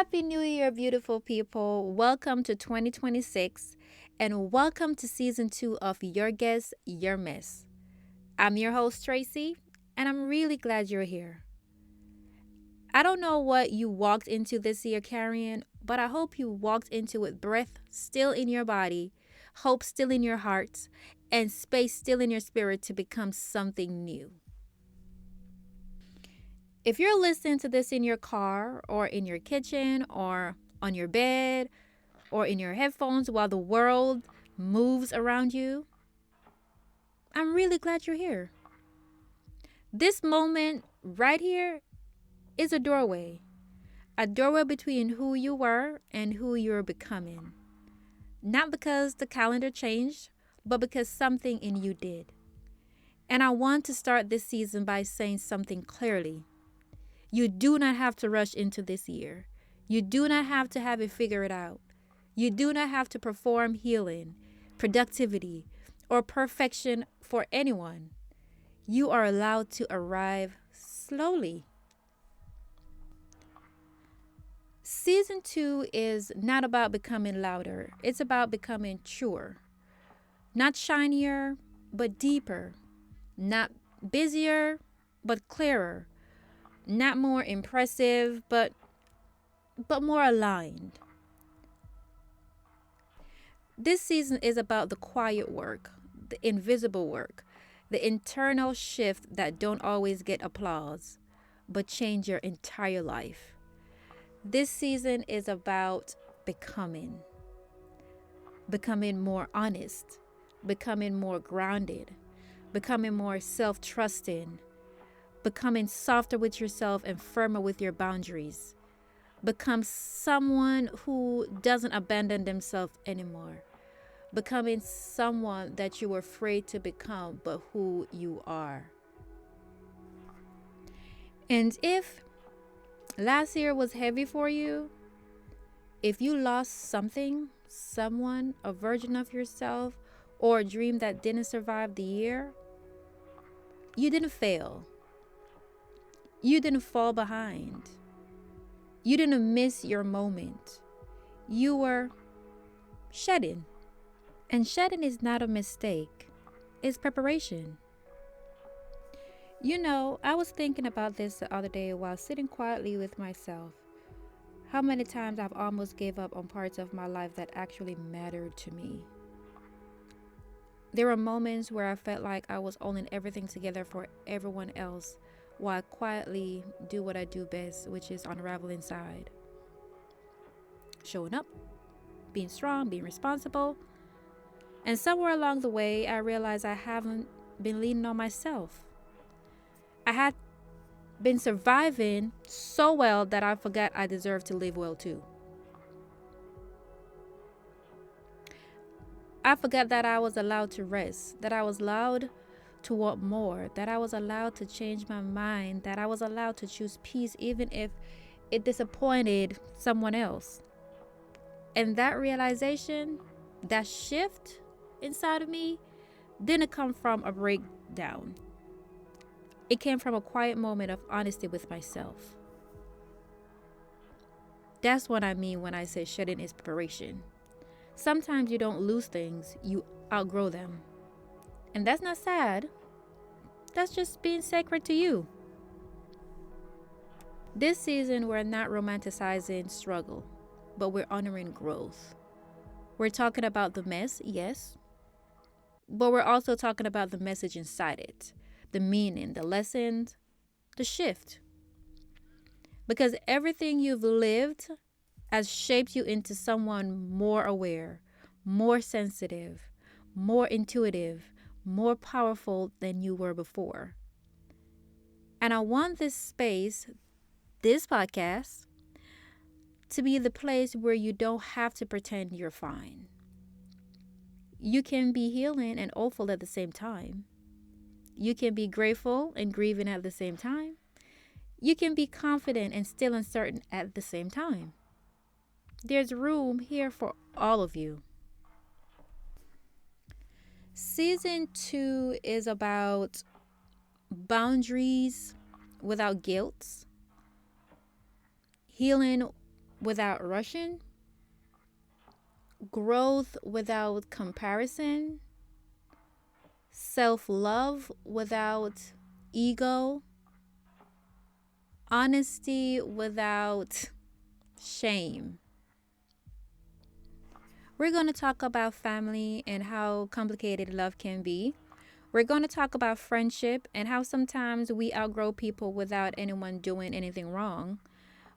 Happy New Year, beautiful people. Welcome to 2026 and welcome to season 2 of Your Guess, Your Miss. I'm your host, Tracy, and I'm really glad you're here. I don't know what you walked into this year carrying, but I hope you walked into it breath still in your body, hope still in your heart, and space still in your spirit to become something new. If you're listening to this in your car or in your kitchen or on your bed or in your headphones while the world moves around you, I'm really glad you're here. This moment right here is a doorway between who you were and who you're becoming. Not because the calendar changed, but because something in you did. And I want to start this season by saying something clearly. You do not have to rush into this year. You do not have to have it figured out. You do not have to perform healing, productivity, or perfection for anyone. You are allowed to arrive slowly. Season 2 is not about becoming louder, it's about becoming truer. Not shinier, but deeper. Not busier, but clearer. Not more impressive, but more aligned. This season is about the quiet work, the invisible work, the internal shift that don't always get applause, but change your entire life. This season is about becoming more honest, becoming more grounded, becoming more self-trusting, becoming softer with yourself and firmer with your boundaries. Become someone who doesn't abandon themselves anymore. Becoming someone that you were afraid to become, but who you are. And if last year was heavy for you, if you lost something, someone, a version of yourself, or a dream that didn't survive the year, you didn't fail. You didn't fall behind. You didn't miss your moment. You were shedding. And shedding is not a mistake, it's preparation. You know, I was thinking about this the other day while sitting quietly with myself. How many times I've almost gave up on parts of my life that actually mattered to me. There were moments where I felt like I was holding everything together for everyone else while I quietly do what I do best, which is unravel inside. Showing up, being strong, being responsible. And somewhere along the way, I realized I haven't been leaning on myself. I had been surviving so well that I forgot I deserved to live well too. I forgot that I was allowed to rest, that I was allowed to want more, that I was allowed to change my mind, that I was allowed to choose peace even if it disappointed someone else. And that realization, that shift inside of me, didn't come from a breakdown. It came from a quiet moment of honesty with myself. That's what I mean when I say shedding is preparation. Sometimes you don't lose things, you outgrow them. And that's not sad, that's just being sacred to you. This season, we're not romanticizing struggle, but we're honoring growth. We're talking about the mess, yes, but we're also talking about the message inside it, the meaning, the lessons, the shift. Because everything you've lived has shaped you into someone more aware, more sensitive, more intuitive, more powerful than you were before. And I want this space, this podcast, to be the place where you don't have to pretend you're fine. You can be healing and hopeful at the same time. You can be grateful and grieving at the same time. You can be confident and still uncertain at the same time. There's room here for all of you. Season 2 is about boundaries without guilt, healing without rushing, growth without comparison, self love without ego, honesty without shame. We're going to talk about family and how complicated love can be. We're going to talk about friendship and how sometimes we outgrow people without anyone doing anything wrong.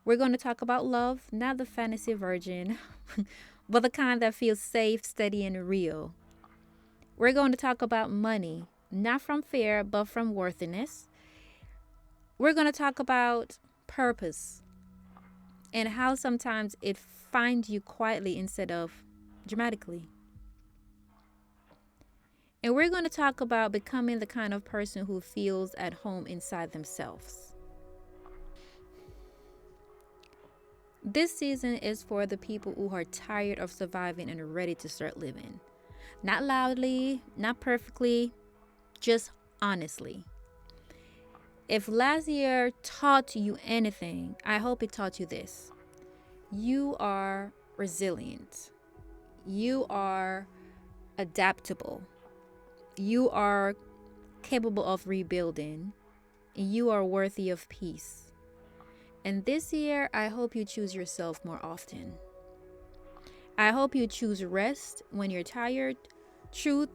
We're going to talk about love, not the fantasy version, but the kind that feels safe, steady, and real. We're going to talk about money, not from fear, but from worthiness. We're going to talk about purpose and how sometimes it finds you quietly instead of dramatically. And we're going to talk about becoming the kind of person who feels at home inside themselves. This season is for the people who are tired of surviving and are ready to start living. Not loudly, not perfectly, just honestly. If last year taught you anything, I hope it taught you this. You are resilient. You are adaptable. You are capable of rebuilding. You are worthy of peace. And this year, I hope you choose yourself more often. I hope you choose rest when you're tired, truth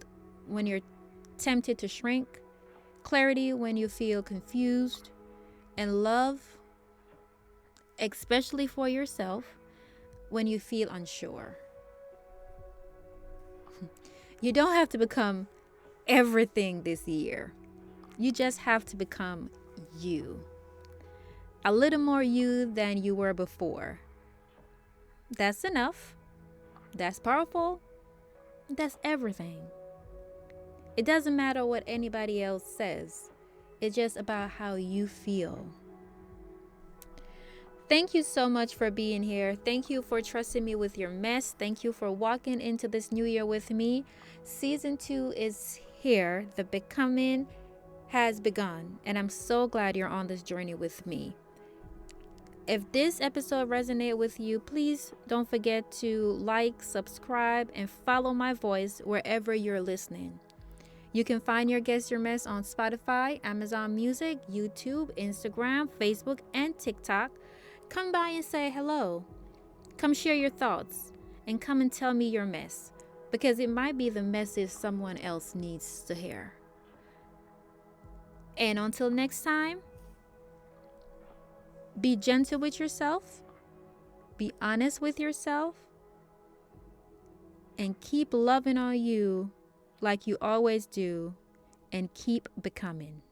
when you're tempted to shrink, clarity when you feel confused, and love, especially for yourself, when you feel unsure. You don't have to become everything this year. You just have to become you. A little more you than you were before. That's enough. That's powerful. That's everything. It doesn't matter what anybody else says. It's just about how you feel. Thank you so much for being here. Thank you for trusting me with your mess. Thank you for walking into this new year with me. Season 2 is here. The becoming has begun, and I'm so glad you're on this journey with me. If this episode resonated with you, please don't forget to like, subscribe, and follow my voice wherever you're listening. You can find Your Guess Your Mess on Spotify, Amazon Music, YouTube, Instagram, Facebook, and TikTok. Come by and say hello. Come share your thoughts and come and tell me your mess, because it might be the message someone else needs to hear. And until next time, be gentle with yourself, be honest with yourself, and keep loving on you like you always do, and keep becoming.